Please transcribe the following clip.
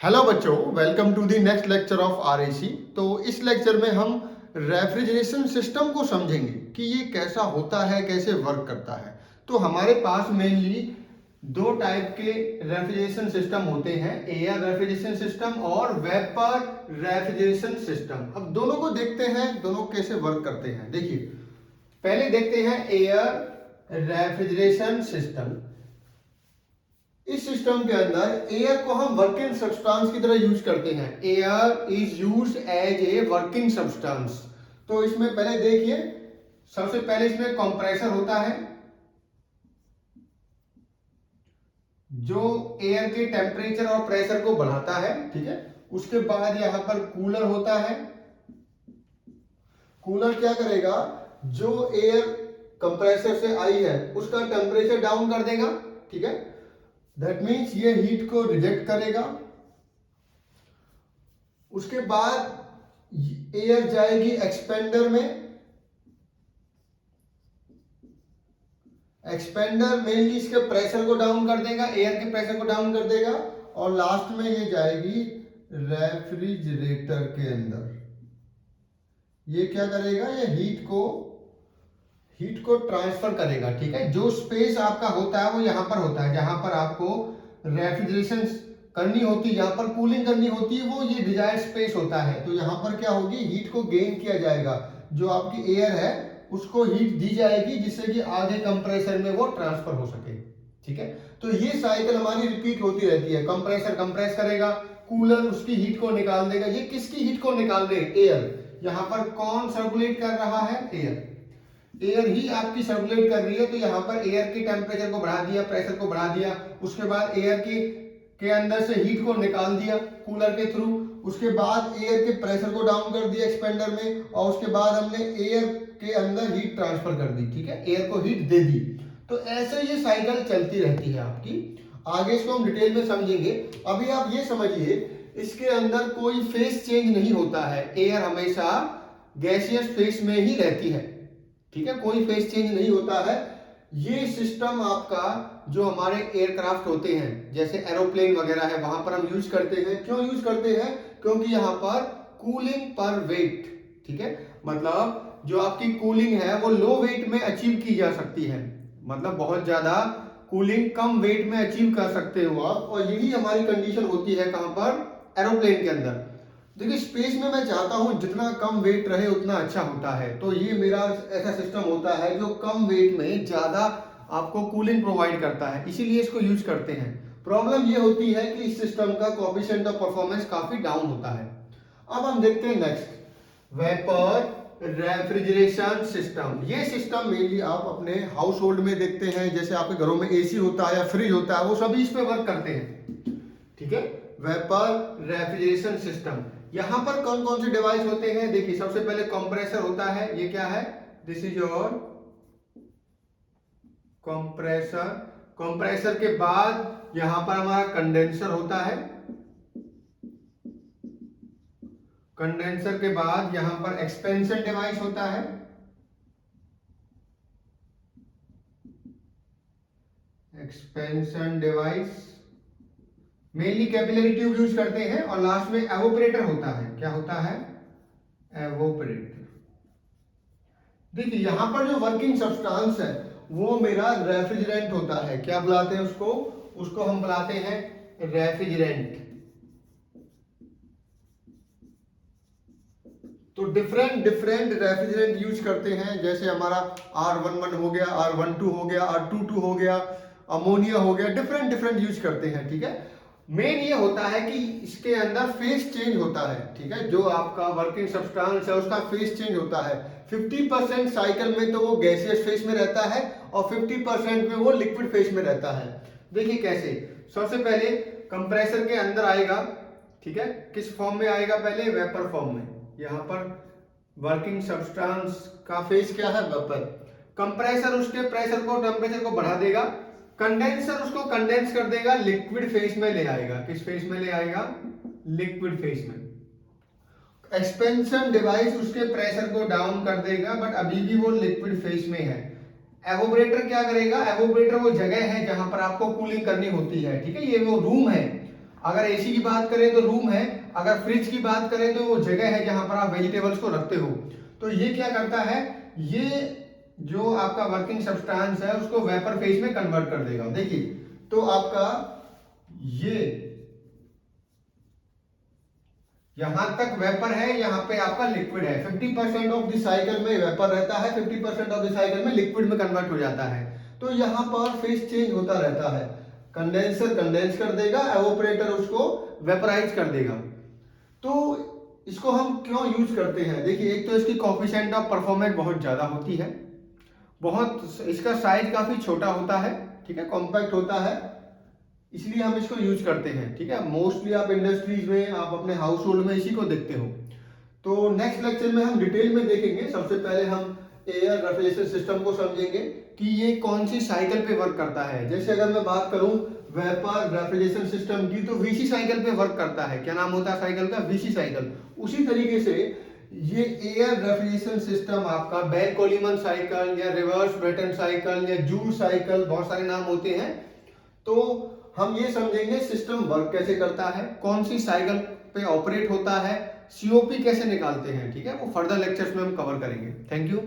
Hello बच्चों, welcome to the next lecture of RAC. तो इस लेक्चर में हम रेफ्रिजरेशन सिस्टम को समझेंगे कि ये कैसा होता है, कैसे वर्क करता है। तो हमारे पास मेनली दो टाइप के रेफ्रिजरेशन सिस्टम होते हैं, एयर रेफ्रिजरेशन सिस्टम और वेपर रेफ्रिजरेशन सिस्टम। अब दोनों को देखते हैं, दोनों कैसे वर्क करते हैं। देखिए, पहले देखते हैं एयर रेफ्रिजरेशन सिस्टम। इस सिस्टम के अंदर एयर को हम वर्किंग सब्सटेंस की तरह यूज करते हैं। Air is used as a working substance. तो इसमें पहले देखिए, सबसे पहले इसमें कंप्रेसर होता है जो एयर के टेम्परेचर और प्रेशर को बढ़ाता है, ठीक है। उसके बाद यहां पर कूलर होता है। कूलर क्या करेगा, जो एयर कंप्रेसर से आई है उसका टेम्परेचर डाउन कर देगा, ठीक है। दैट मीन्स ये हीट को रिजेक्ट करेगा। उसके बाद एयर जाएगी एक्सपेंडर में। एक्सपेंडर मेनली इसके प्रेशर को डाउन कर देगा, एयर के प्रेशर को डाउन कर देगा। और लास्ट में ये जाएगी रेफ्रिजरेटर के अंदर। ये क्या करेगा, ये हीट को ट्रांसफर करेगा, ठीक है। जो स्पेस आपका होता है वो यहां पर होता है, जहां पर आपको रेफ्रिजरेशन करनी होती है, जहां पर कूलिंग करनी होती है, वो ये डिजायर्ड स्पेस होता है। तो यहां पर क्या होगी, हीट को गेन किया जाएगा। जो आपकी एयर है उसको हीट दी जाएगी जिससे कि आगे कंप्रेसर में वो ट्रांसफर हो सके, ठीक है। तो ये साइकिल हमारी रिपीट होती रहती है। कंप्रेसर कंप्रेस करेगा, कूलर उसकी हीट को निकाल देगा। ये किसकी हीट को निकाल रहे हैं, एयर। यहां पर कौन सर्कुलेट कर रहा है, एयर। एयर ही आपकी सर्कुलेट कर रही है। तो यहाँ पर एयर के टेम्परेचर को बढ़ा दिया, प्रेशर को बढ़ा दिया। उसके बाद एयर के अंदर से हीट को निकाल दिया कूलर के थ्रू। उसके बाद एयर के प्रेशर को डाउन कर दिया एक्सपेंडर में, और उसके बाद हमने एयर के अंदर हीट ट्रांसफर कर दी, ठीक है, एयर को हीट दे दी। तो ऐसे ये साइकिल चलती रहती है आपकी। आगे इसको हम डिटेल में समझेंगे। अभी आप ये समझिए, इसके अंदर कोई फेस चेंज नहीं होता है। एयर हमेशा गैसियस फेस में ही रहती है, ठीक है, कोई फेस चेंज नहीं होता है। ये सिस्टम आपका जो हमारे एयरक्राफ्ट होते हैं, जैसे एरोप्लेन वगैरह है, वहां पर हम यूज करते हैं। क्यों यूज करते हैं, क्योंकि यहां पर कूलिंग पर वेट, ठीक है, मतलब जो आपकी कूलिंग है वो लो वेट में अचीव की जा सकती है। मतलब बहुत ज्यादा कूलिंग कम वेट में अचीव कर सकते हो आप। और यही हमारी कंडीशन होती है कहां पर, एरोप्लेन के अंदर। देखिए, स्पेस में मैं चाहता हूं जितना कम वेट रहे उतना अच्छा होता है। तो ये मेरा ऐसा सिस्टम होता है जो कम वेट में ज्यादा आपको कूलिंग प्रोवाइड करता है, इसीलिए इसको यूज करते हैं। प्रॉब्लम ये होती है कि इस सिस्टम का कोएफिशिएंट ऑफ परफॉर्मेंस काफी डाउन होता है। अब हम देखते हैं नेक्स्ट, वेपर रेफ्रिजरेशन सिस्टम। ये सिस्टम मेनली आप अपने हाउस होल्ड में देखते हैं, जैसे आपके घरों में एसी होता है या फ्रिज होता है, वो सभी इस पे वर्क करते हैं, ठीक है। वेपर रेफ्रिजरेशन सिस्टम, यहां पर कौन कौन से डिवाइस होते हैं। देखिए, सबसे पहले कंप्रेसर होता है। ये क्या है, this is your compressor. Compressor के बाद यहां पर हमारा कंडेंसर होता है। कंडेंसर के बाद यहां पर एक्सपेंशन डिवाइस होता है। Expansion device mainly capillary tube use करते हैं। और लास्ट में एवोपरेटर होता है। क्या होता है, एवोपरेटर। देखिए, यहां पर जो वर्किंग सब्सटेंस है वो मेरा रेफ्रिजरेंट होता है। क्या बुलाते हैं उसको, उसको हम बुलाते हैं रेफ्रिजरेंट। तो डिफरेंट डिफरेंट रेफ्रिजरेंट यूज करते हैं, जैसे हमारा R11 हो गया, R12 हो गया, R22 हो गया, अमोनिया हो गया, डिफरेंट डिफरेंट यूज करते हैं, ठीक है। मेन ये होता है कि इसके अंदर फेस चेंज होता है, ठीक है। जो आपका वर्किंग सब्सटेंस है उसका फेस चेंज होता है। 50% साइकिल में तो वो गैसियस फेस में रहता है और 50% में वो लिक्विड फेस में रहता है। देखिए कैसे, सबसे पहले कंप्रेसर के अंदर आएगा, ठीक है। किस फॉर्म में आएगा, पहले वेपर फॉर्म में। यहां पर वर्किंग सब्सटेंस का फेस क्या है, वेपर। कंप्रेसर उसके प्रेशर को, टेम्परेचर को बढ़ा देगा। कंडेंसर उसको कंडेंस कर देगा, लिक्विड फेस में ले आएगा। किस फेस में ले आएगा, लिक्विड फेस में। एक्सपेंशन डिवाइस उसके प्रेशर को डाउन कर देगा, बट अभी भी वो लिक्विड फेस में है। एवोपरेटर क्या करेगा, एवोपरेटर वो जगह है जहां पर आपको कूलिंग करनी होती है, ठीक है, ये वो रूम है। अगर एसी की बात करें तो रूम है, अगर फ्रिज की बात करें तो वो जगह है जहां पर आप वेजिटेबल्स को रखते हो। तो ये क्या करता है, ये जो आपका वर्किंग सब्सटेंस है उसको वेपर फेज में कन्वर्ट कर देगा। देखिए तो आपका ये यहां तक वेपर है, यहां पे आपका लिक्विड है। 50% ऑफ द साइकिल में वेपर रहता है, 50% ऑफ द साइकिल में लिक्विड में कन्वर्ट हो जाता है। तो यहां पर फेज चेंज होता रहता है। कंडेंसर कंडेंस कर देगा, एवोपरेटर उसको वेपराइज कर देगा। तो इसको हम क्यों यूज करते हैं, देखिए एक तो इसकी कोफिशिएंट ऑफ परफॉर्मेंस बहुत ज्यादा होती है, बहुत इसका साइज काफी छोटा होता है, ठीक है, कॉम्पैक्ट होता है, इसलिए हम इसको यूज करते हैं। ठीक है, मोस्टली आप इंडस्ट्रीज में, आप अपने हाउस होल्ड में इसी को देखते हो। तो नेक्स्ट लेक्चर में हम डिटेल में देखेंगे। सबसे पहले हम एयर रेफ्रिजरेशन सिस्टम को समझेंगे कि ये कौन सी साइकिल पे वर्क करता है। जैसे अगर मैं बात करूं वेपर रेफ्रिजरेशन सिस्टम की, तो वीसी साइकिल पे वर्क करता है। क्या नाम होता है साइकिल का, वीसी साइकिल। उसी तरीके से ये एयर रेफ्रिजरेशन सिस्टम आपका बेल कोलीमन साइकिल या रिवर्स ब्रेटन साइकिल या जूल साइकिल, बहुत सारे नाम होते हैं। तो हम ये समझेंगे सिस्टम वर्क कैसे करता है, कौन सी साइकिल पे ऑपरेट होता है, सीओपी कैसे निकालते हैं। ठीक है, वो फर्दर लेक्चर्स में हम कवर करेंगे। Thank you.